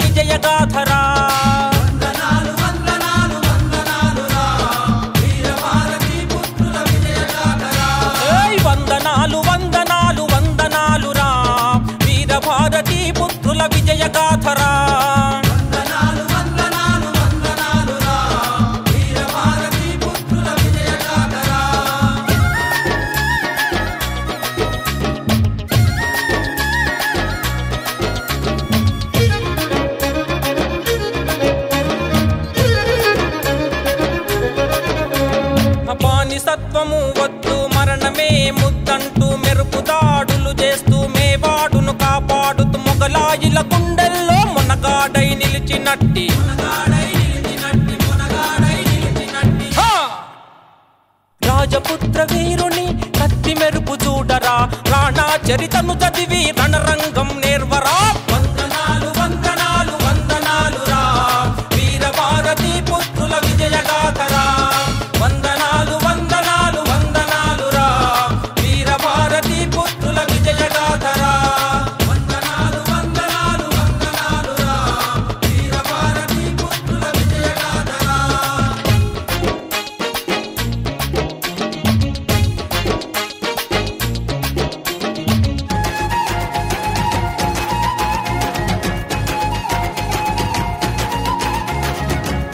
విజయగాథరా వందనాలు వందనాలు వందనాలురా వీరభారతీ పుత్రుల విజయగాథరా బానిసత్వము వద్దు మరణమే ముద్దంటూ మెరుపు దాడులు చేస్తూ మేవాడును కాపాడుతూ మొగలాయిల గుండెల్లో మునగాడై నిలిచినట్టి రాజపుత్ర వీరుని కత్తి మెరుపు చూడరా రాణా చరితను చదివి రణరంగం నేర్వరా వందనాలు వందనాలు వందనాలురా వీరభారతీ పుత్రుల విజయగాథరా వందనాలు వందనాలు వందనాలురా వీరభారతీ పుత్రుల విజయగాథరా వందనాలు వందనాలు వందనాలురా వీరభారతీ పుత్రుల విజయగాథరా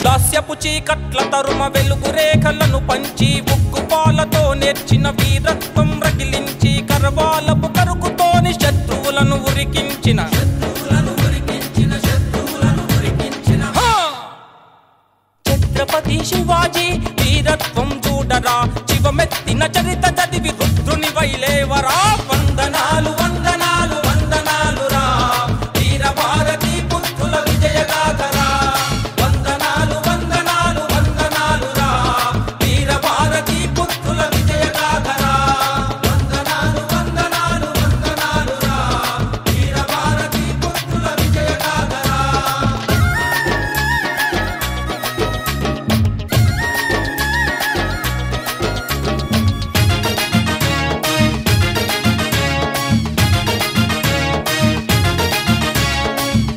దాస్యపు చీకట్ల తరుమ వెలుగు రేఖలను పంచి ఉక్కుపాలతో నేర్చిన వీరత్వం రగిలించి కరవాలపు కరుకుతోని శత్రువులను ఉరికించిన ఛత్రపతి శివాజీ వీరత్వం చూడరా శివమెత్తిన చరిత చదివి రుద్రుని వైలేవరా వందనాలు వందనాలు వందనాలురా వీరభారతీ పుత్రుల విజయగాథరా వందనాలు వందనాలు వందనాలురా వీరభారతీ పుత్రుల విజయగాథరా వందనాలు వందనాలు వందనాలురా వీరభారతీ పుత్రుల విజయగాథరా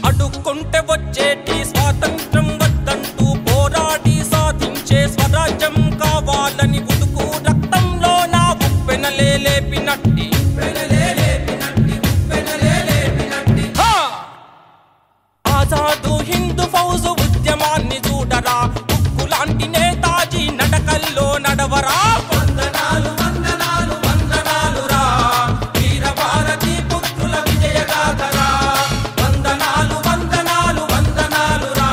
అడుక్కుంటే వచ్చేటి స్వాతంత్రం వద్దంటూ పోరాడి సాధించే స్వరాజ్యం కావాలని ఉడుకు రక్తంలో నా ఉప్పెనలే లేపినట్టి ఆజాదు హిందూ ఫౌజు ఉద్యమాన్ని చూడరా ఉక్కులాంటి నేతాజీ నడకల్లో నడవరా వందనాలు వందనాలు వందనాలురా వీరభారతీ పుత్రుల విజయగాథరా వందనాలు వందనాలు వందనాలురా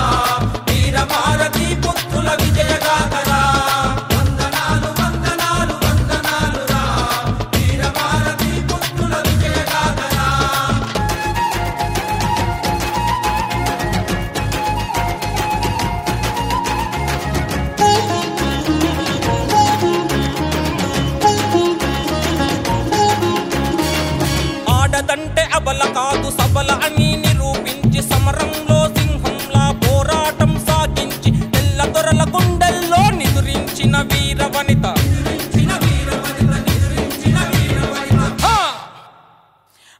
వీరభారతీ పుత్రుల విజయగాథరా వందనాలు వందనాలు వందనాలురా వీరభారతీ పుత్రుల విజయగాథరా ఆడదంటే అబల కాదు సబల అని నిరూపించి సమరంలో సింహంలా పోరాటం సాగించి తెల్ల దొరల గుండెల్లో నిదురించిన వీరవనిత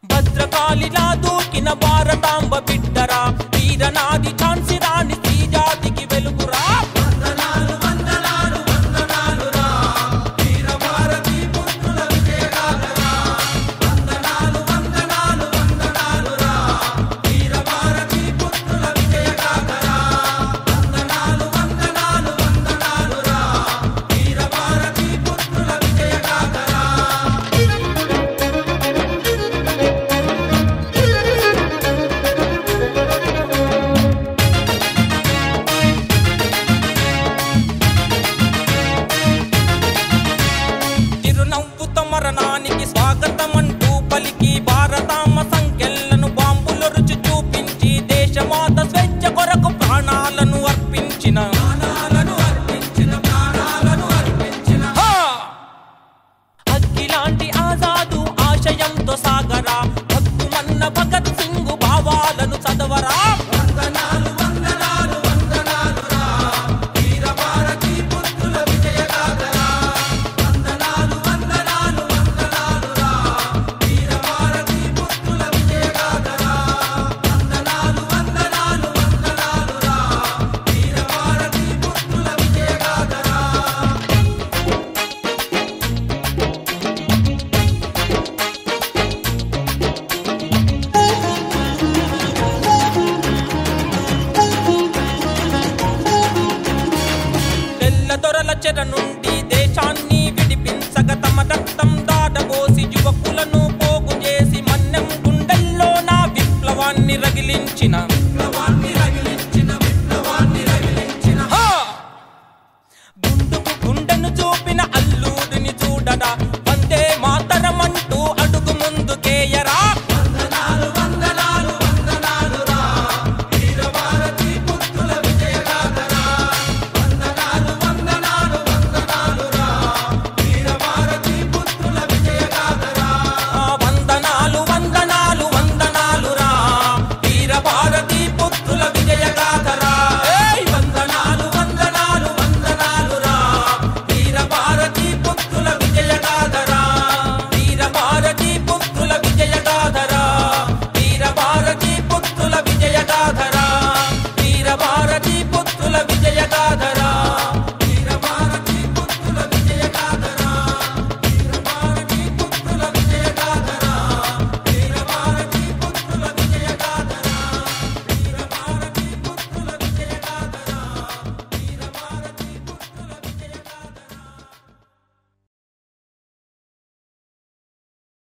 భద్రకాళిలా దూకిన భారతాంబ బిడ్డరా వీరనాది ఝాన్సీ రాణి స్త్రీ జాతికి వెలుగురా వందనాలు వందనాలు వందనాలురా వీరభారతీ పుత్రుల విజయగాథరా వందనాలు వందనాలు వందనాలురా వీరభారతీ పుత్రుల విజయగాథరా వందనాలు వందనాలు వందనాలురా వీరభారతీ పుత్రుల విజయగాథరా చెర నుండి దేశాన్ని విడిపించగ తమ రక్తం దాడబోసి యువకులను పోగు చేసి మన్నెం గుండెల్లో నా విప్లవాన్ని రగిలించిన